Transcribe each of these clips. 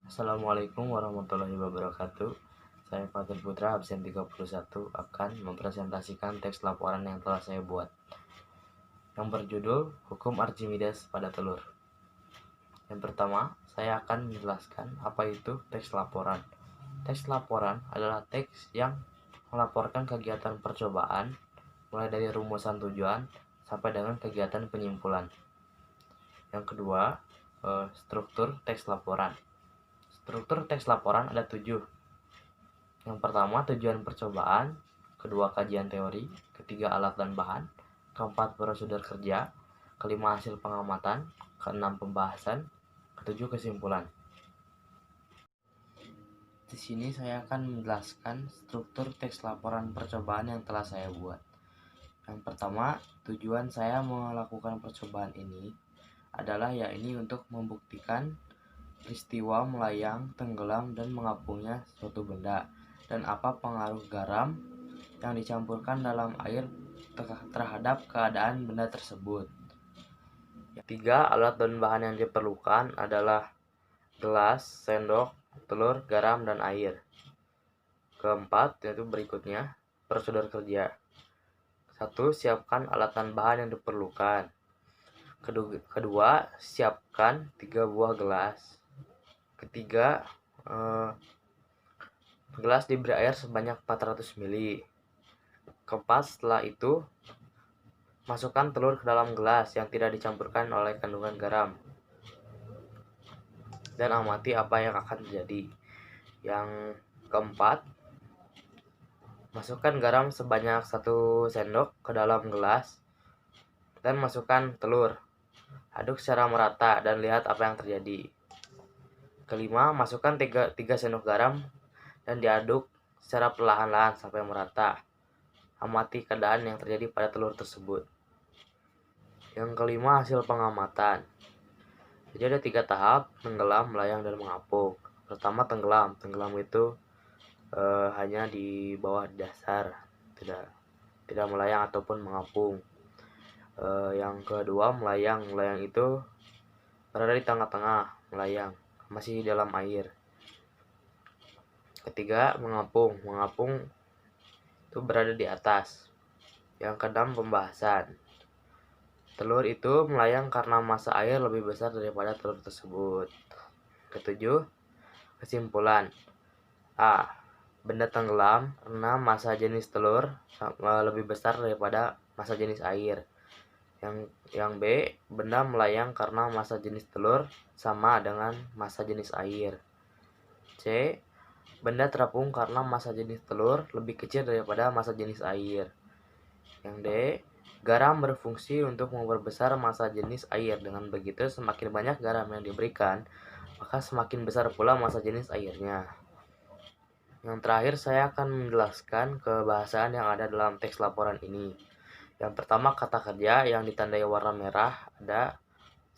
Assalamualaikum warahmatullahi wabarakatuh. Saya Fatur Putra, absen 31, akan mempresentasikan teks laporan yang telah saya buat, yang berjudul Hukum Archimedes pada Telur. Yang pertama, saya akan menjelaskan apa itu teks laporan. Teks laporan adalah teks yang melaporkan kegiatan percobaan, mulai dari rumusan tujuan sampai dengan kegiatan penyimpulan. Yang kedua, struktur teks laporan. Struktur teks laporan ada 7. Yang pertama, tujuan percobaan. Kedua, kajian teori. Ketiga, alat dan bahan. Keempat, prosedur kerja. Kelima, hasil pengamatan. Keenam, pembahasan. Ketujuh, kesimpulan. Di sini saya akan menjelaskan struktur teks laporan percobaan yang telah saya buat. Yang pertama, tujuan saya melakukan percobaan ini adalah yakni untuk membuktikan peristiwa melayang, tenggelam, dan mengapungnya suatu benda, dan apa pengaruh garam yang dicampurkan dalam air terhadap keadaan benda tersebut. Ketiga, alat dan bahan yang diperlukan adalah gelas, sendok, telur, garam, dan air. Keempat, yaitu berikutnya, prosedur kerja. 1. Siapkan alat dan bahan yang diperlukan. Kedua, siapkan 3 buah gelas. Ketiga, gelas diberi air sebanyak 400 ml. Keempat, setelah itu masukkan telur ke dalam gelas yang tidak dicampurkan oleh kandungan garam dan amati apa yang akan terjadi. Yang keempat, masukkan garam sebanyak 1 sendok ke dalam gelas dan masukkan telur. Aduk secara merata dan lihat apa yang terjadi. Kelima, masukkan 3 sendok garam dan diaduk secara perlahan-lahan sampai merata. Amati keadaan yang terjadi pada telur tersebut. Yang kelima, hasil pengamatan. Jadi ada 3 tahap: tenggelam, melayang, dan mengapung. Pertama, tenggelam. Tenggelam itu hanya di bawah dasar, tidak melayang ataupun mengapung. Yang kedua, melayang. Melayang itu berada di tengah-tengah, melayang, masih dalam air. Ketiga, mengapung. Mengapung itu berada di atas. Yang keenam, pembahasan. Telur itu melayang karena massa air lebih besar daripada telur tersebut. Ketujuh, kesimpulan. A. Benda tenggelam karena massa jenis telur lebih besar daripada massa jenis air. Yang B. Benda melayang karena massa jenis telur sama dengan massa jenis air. C. Benda terapung karena massa jenis telur lebih kecil daripada massa jenis air. Yang D. Garam berfungsi untuk memperbesar massa jenis air. Dengan begitu, semakin banyak garam yang diberikan, maka semakin besar pula massa jenis airnya. Yang terakhir, saya akan menjelaskan kebahasaan yang ada dalam teks laporan ini. Yang pertama, kata kerja yang ditandai warna merah ada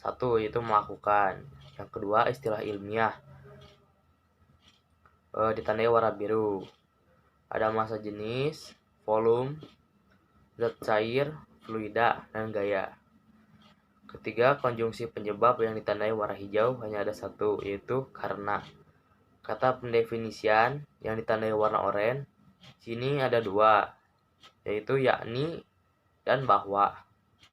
1, yaitu melakukan. Yang kedua, istilah ilmiah ditandai warna biru. Ada massa jenis, volume, zat cair, fluida, dan gaya. Ketiga, konjungsi penyebab yang ditandai warna hijau hanya ada 1, yaitu karena. Kata pendefinisian yang ditandai warna oranye, sini ada 2, yaitu yakni dan bahwa.